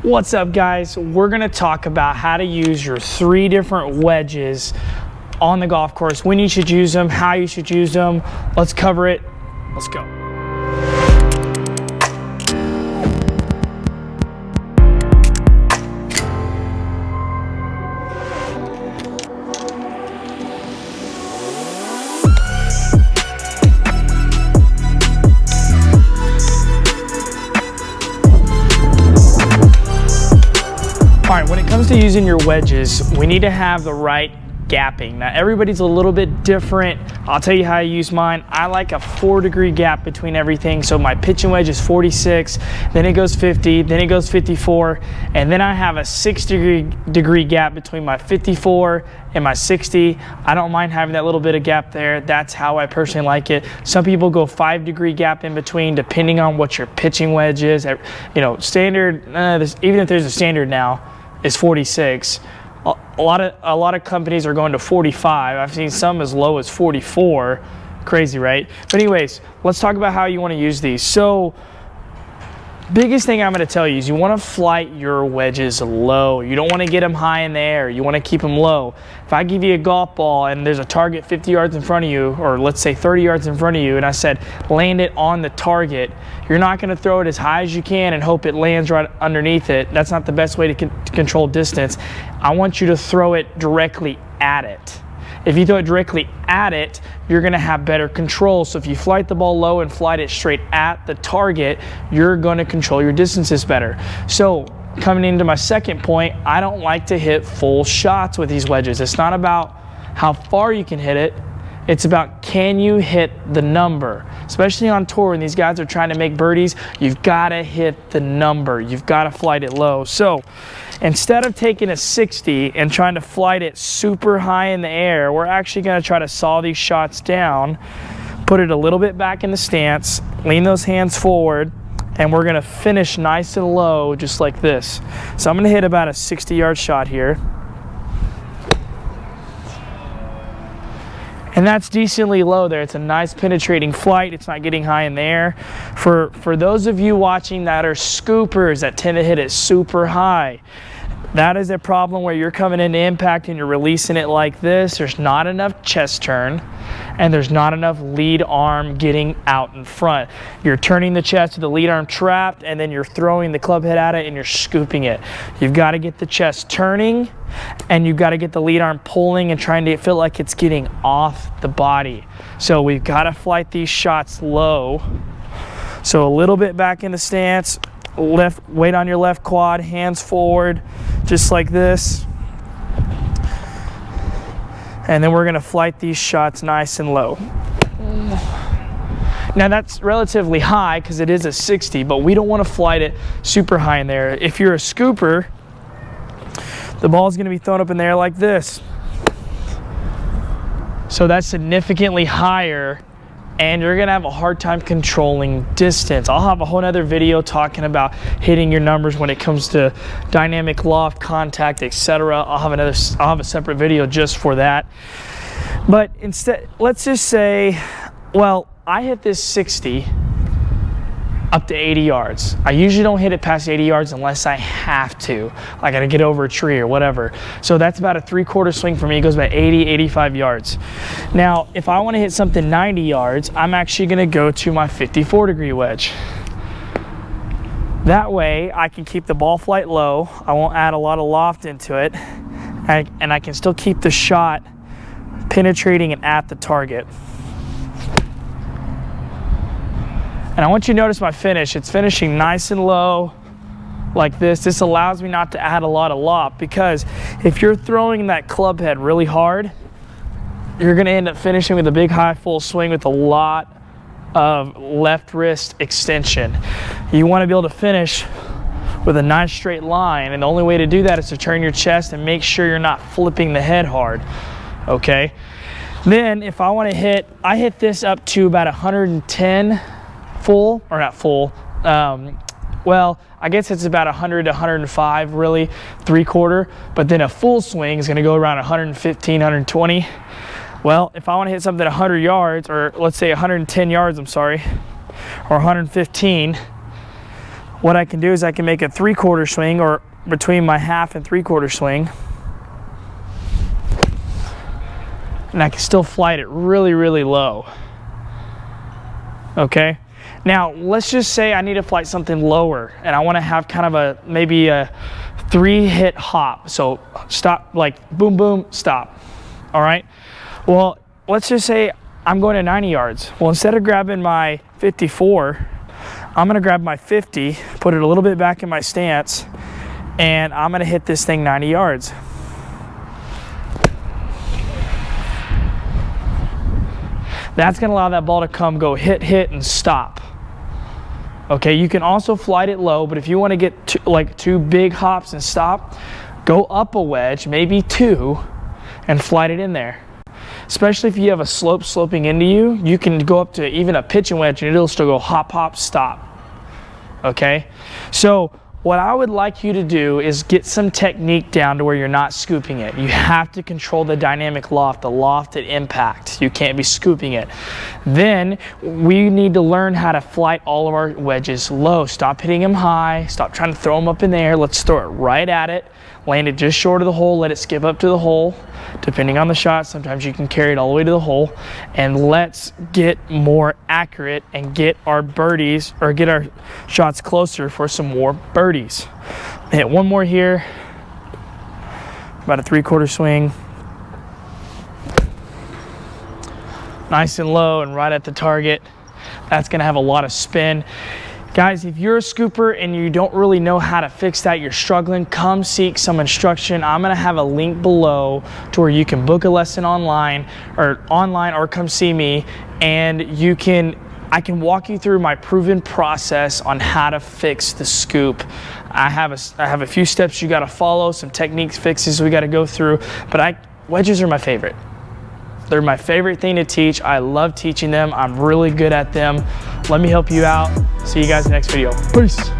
What's up, guys? We're gonna talk about how to use your 3 different wedges on the golf course, when you should use them, how you should use them. Let's cover it. Let's go. All right, when it comes to using your wedges, we need to have the right gapping. Now, everybody's a little bit different. I'll tell you how I use mine. I like a 4-degree gap between everything. So my pitching wedge is 46, then it goes 50, then it goes 54, and then I have a 6-degree gap between my 54 and my 60. I don't mind having that little bit of gap there. That's how I personally like it. Some people go 5-degree gap in between, depending on what your pitching wedge is. You know, standard, even if there's a standard now, is 46. A lot of companies are going to 45. I've seen some as low as 44. Crazy, right? But anyways, let's talk about how you want to use these. So biggest thing I'm going to tell you is you want to flight your wedges low. You don't want to get them high in the air. You want to keep them low. If I give you a golf ball and there's a target 50 yards in front of you, or let's say 30 yards in front of you, and I said land it on the target, you're not going to throw it as high as you can and hope it lands right underneath it. That's not the best way to control distance. I want you to throw it directly at it. If you throw it directly at it, you're going to have better control. So if you flight the ball low and flight it straight at the target, you're going to control your distances better. So coming into my second point, I don't like to hit full shots with these wedges. It's not about how far you can hit it. It's about, can you hit the number? Especially on tour, when these guys are trying to make birdies, you've got to hit the number. You've got to flight it low. So instead of taking a 60 and trying to flight it super high in the air, we're actually going to try to saw these shots down, put it a little bit back in the stance, lean those hands forward, and we're going to finish nice and low just like this. So I'm going to hit about a 60-yard shot here. And that's decently low there. It's a nice penetrating flight. It's not getting high in the air. For those of you watching that are scoopers that tend to hit it super high, that is a problem where you're coming into impact and you're releasing it like this. There's not enough chest turn and there's not enough lead arm getting out in front. You're turning the chest with the lead arm trapped, and then you're throwing the club head at it and you're scooping it. You've got to get the chest turning and you've got to get the lead arm pulling and trying to feel like it's getting off the body. So we've got to flight these shots low. So a little bit back in the stance, left, weight on your left quad, hands forward, just like this. And then we're going to flight these shots nice and low. Now that's relatively high because it is a 60, but we don't want to flight it super high in there. If you're a scooper, the ball is going to be thrown up in the air like this. So that's significantly higher, and you're going to have a hard time controlling distance. I'll have a whole other video talking about hitting your numbers when it comes to dynamic loft, contact, etc. I'll have a separate video just for that. But instead, let's just say, well, I hit this 60 up to 80 yards. I usually don't hit it past 80 yards unless I have to. I gotta get over a tree or whatever. So that's about a 3/4 swing for me. It goes about 80, 85 yards. Now, if I wanna hit something 90 yards, I'm actually gonna go to my 54-degree wedge. That way, I can keep the ball flight low. I won't add a lot of loft into it. And I can still keep the shot penetrating and at the target. And I want you to notice my finish. It's finishing nice and low like this. This allows me not to add a lot of loft, because if you're throwing that club head really hard, you're gonna end up finishing with a big high full swing with a lot of left wrist extension. You wanna be able to finish with a nice straight line, and the only way to do that is to turn your chest and make sure you're not flipping the head hard, okay? Then if I wanna hit, I hit this up to about 110 full, or not full, well, I guess it's about 100 to 105 really, 3/4, but then a full swing is gonna go around 115, 120. Well, if I wanna hit something 100 yards, or let's say 110 yards, I'm sorry, or 115, what I can do is I can make a 3/4 swing, or between my half and 3/4 swing. And I can still flight it really, really low. Okay. Now, let's just say I need to flight something lower and I want to have kind of maybe a 3-hit hop. So stop, like boom, boom, stop. All right. Well, let's just say I'm going to 90 yards. Well, instead of grabbing my 54, I'm going to grab my 50, put it a little bit back in my stance, and I'm going to hit this thing 90 yards. That's going to allow that ball to come, go hit, hit, and stop. Okay, you can also flight it low, but if you want to get two big hops and stop, go up a wedge, maybe 2, and flight it in there. Especially if you have a slope sloping into you, you can go up to even a pitching wedge and it'll still go hop, hop, stop. Okay, so what I would like you to do is get some technique down to where you're not scooping it. You have to control the dynamic loft, the loft at impact. You can't be scooping it. Then we need to learn how to flight all of our wedges low. Stop hitting them high. Stop trying to throw them up in the air. Let's throw it right at it. Land it just short of the hole. Let it skip up to the hole. Depending on the shot, sometimes you can carry it all the way to the hole. And let's get more accurate and get our birdies, or get our shots closer for some more birdies. Hit one more here. About a 3/4 swing. Nice and low and right at the target. That's going to have a lot of spin. Guys, if you're a scooper and you don't really know how to fix that, you're struggling, come seek some instruction. I'm gonna have a link below to where you can book a lesson online or come see me, and I can walk you through my proven process on how to fix the scoop. I have a few steps you gotta follow, some techniques, fixes we gotta go through, but wedges are my favorite. They're my favorite thing to teach. I love teaching them. I'm really good at them. Let me help you out. See you guys in the next video. Peace.